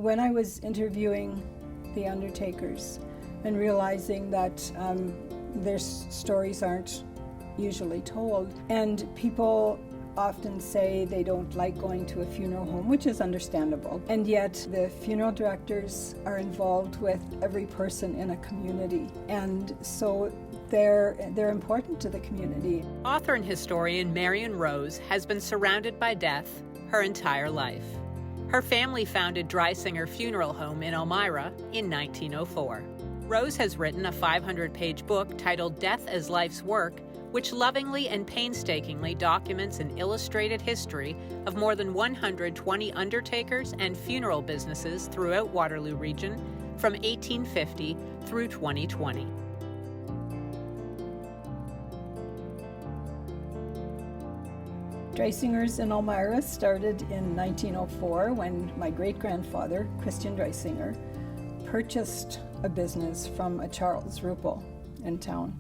when I was interviewing the undertakers and realizing that their stories aren't usually told, and people often say they don't like going to a funeral home, which is understandable, and yet the funeral directors are involved with every person in a community, and so they're important to the community. Author and historian Marion Roes has been surrounded by death her entire life. Her family founded Dreisinger Funeral Home in Elmira in 1904. Roes has written a 500-page book titled Death as Life's Work, which lovingly and painstakingly documents an illustrated history of more than 120 undertakers and funeral businesses throughout Waterloo Region from 1850 through 2020. Dreisinger's in Elmira started in 1904 when my great-grandfather, Christian Dreisinger, purchased a business from a Charles Ruppel in town.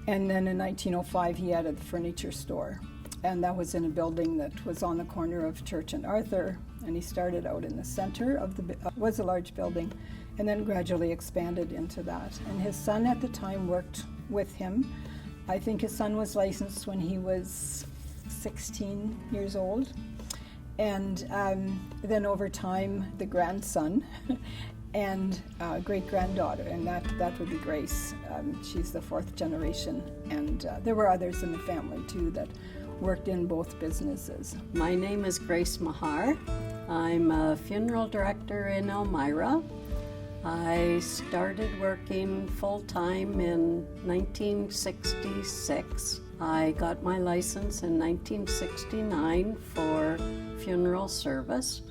And then in 1905 he added the furniture store. And that was in a building that was on the corner of Church and Arthur. And he started out in the center of was a large building, and then gradually expanded into that. And his son at the time worked with him. I think his son was licensed when he was 16 years old, and then over time the grandson and great-granddaughter, and that would be Grace. She's the fourth generation, and there were others in the family too that worked in both businesses. My name is Grace Mahar. I'm a funeral director in Elmira. I started working full-time in 1966. I got my license in 1969 for funeral service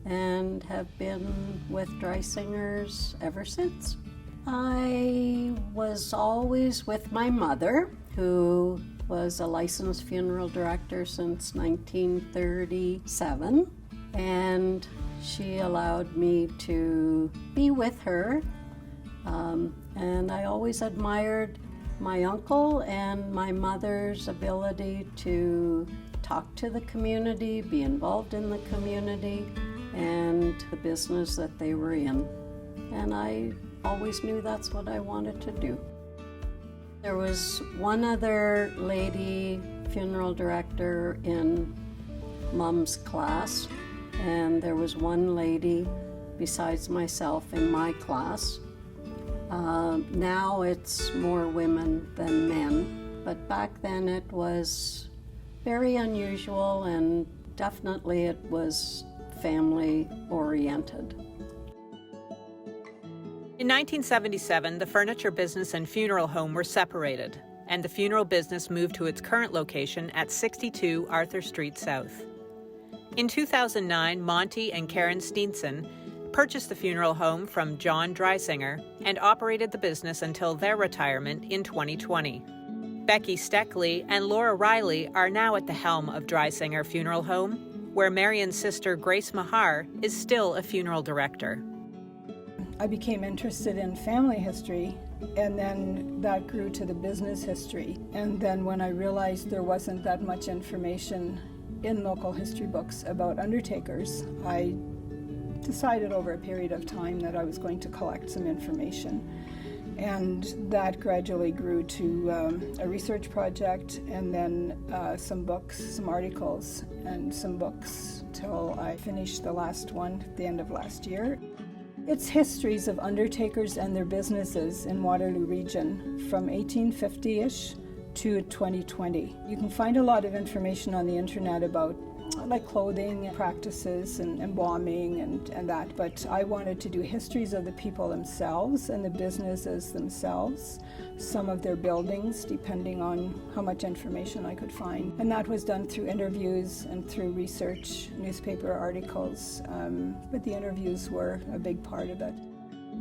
and have been with Dreisingers ever since. I was always with my mother, who was a licensed funeral director since 1937, and she allowed me to be with her, and I always admired my uncle and my mother's ability to talk to the community, be involved in the community, and the business that they were in. And I always knew that's what I wanted to do. There was one other lady funeral director in Mom's class, and there was one lady besides myself in my class. Now it's more women than men, but back then it was very unusual, and definitely it was family oriented. In 1977, the furniture business and funeral home were separated, and the funeral business moved to its current location at 62 Arthur Street South. In 2009, Monty and Karen Steenson purchased the funeral home from John Dreisinger and operated the business until their retirement in 2020. Becky Steckley and Laura Riley are now at the helm of Dreisinger Funeral Home, where Marion's sister Grace Mahar is still a funeral director. I became interested in family history, and then that grew to the business history. And then when I realized there wasn't that much information in local history books about undertakers, I decided over a period of time that I was going to collect some information. And that gradually grew to a research project, and then some books, some articles, and some books till I finished the last one at the end of last year. It's histories of undertakers and their businesses in Waterloo Region from 1850-ish to 2020. You can find a lot of information on the internet about like clothing practices and embalming and that, but I wanted to do histories of the people themselves and the businesses themselves, some of their buildings, depending on how much information I could find. And that was done through interviews and through research, newspaper articles, but the interviews were a big part of it.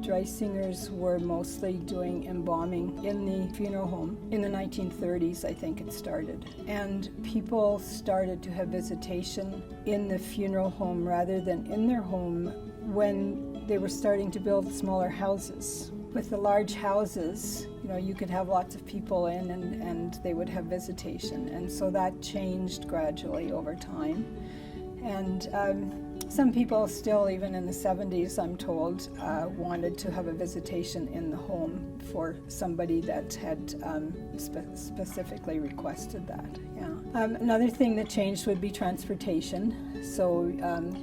Dreisingers were mostly doing embalming in the funeral home. In the 1930s, I think it started. And people started to have visitation in the funeral home rather than in their home when they were starting to build smaller houses. With the large houses, you could have lots of people in and they would have visitation. And so that changed gradually over time. And Some people still, even in the 70s, I'm told, wanted to have a visitation in the home for somebody that had specifically requested that. Yeah. Another thing that changed would be transportation. So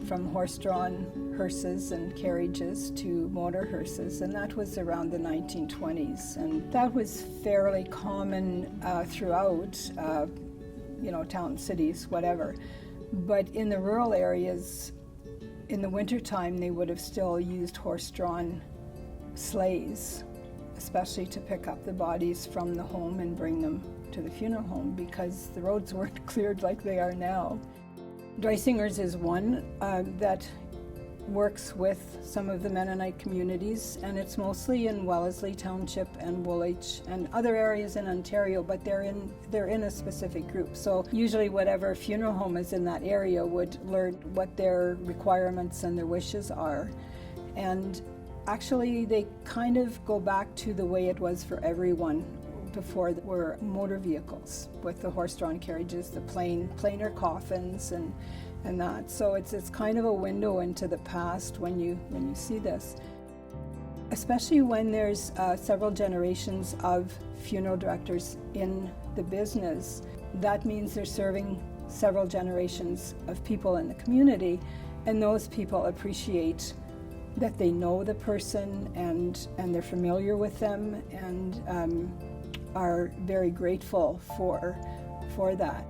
from horse-drawn hearses and carriages to motor hearses, and that was around the 1920s. And that was fairly common throughout, town, cities, whatever. But in the rural areas, in the wintertime, they would have still used horse-drawn sleighs, especially to pick up the bodies from the home and bring them to the funeral home, because the roads weren't cleared like they are now. Dreisinger's is one that works with some of the Mennonite communities, and it's mostly in Wellesley Township and Woolwich and other areas in Ontario, but they're in a specific group. So usually whatever funeral home is in that area would learn what their requirements and their wishes are. And actually they kind of go back to the way it was for everyone before there were motor vehicles with the horse-drawn carriages, the plainer coffins and that. So it's kind of a window into the past when you see this. Especially when there's several generations of funeral directors in the business. That means they're serving several generations of people in the community, and those people appreciate that they know the person and they're familiar with them and are very grateful for that.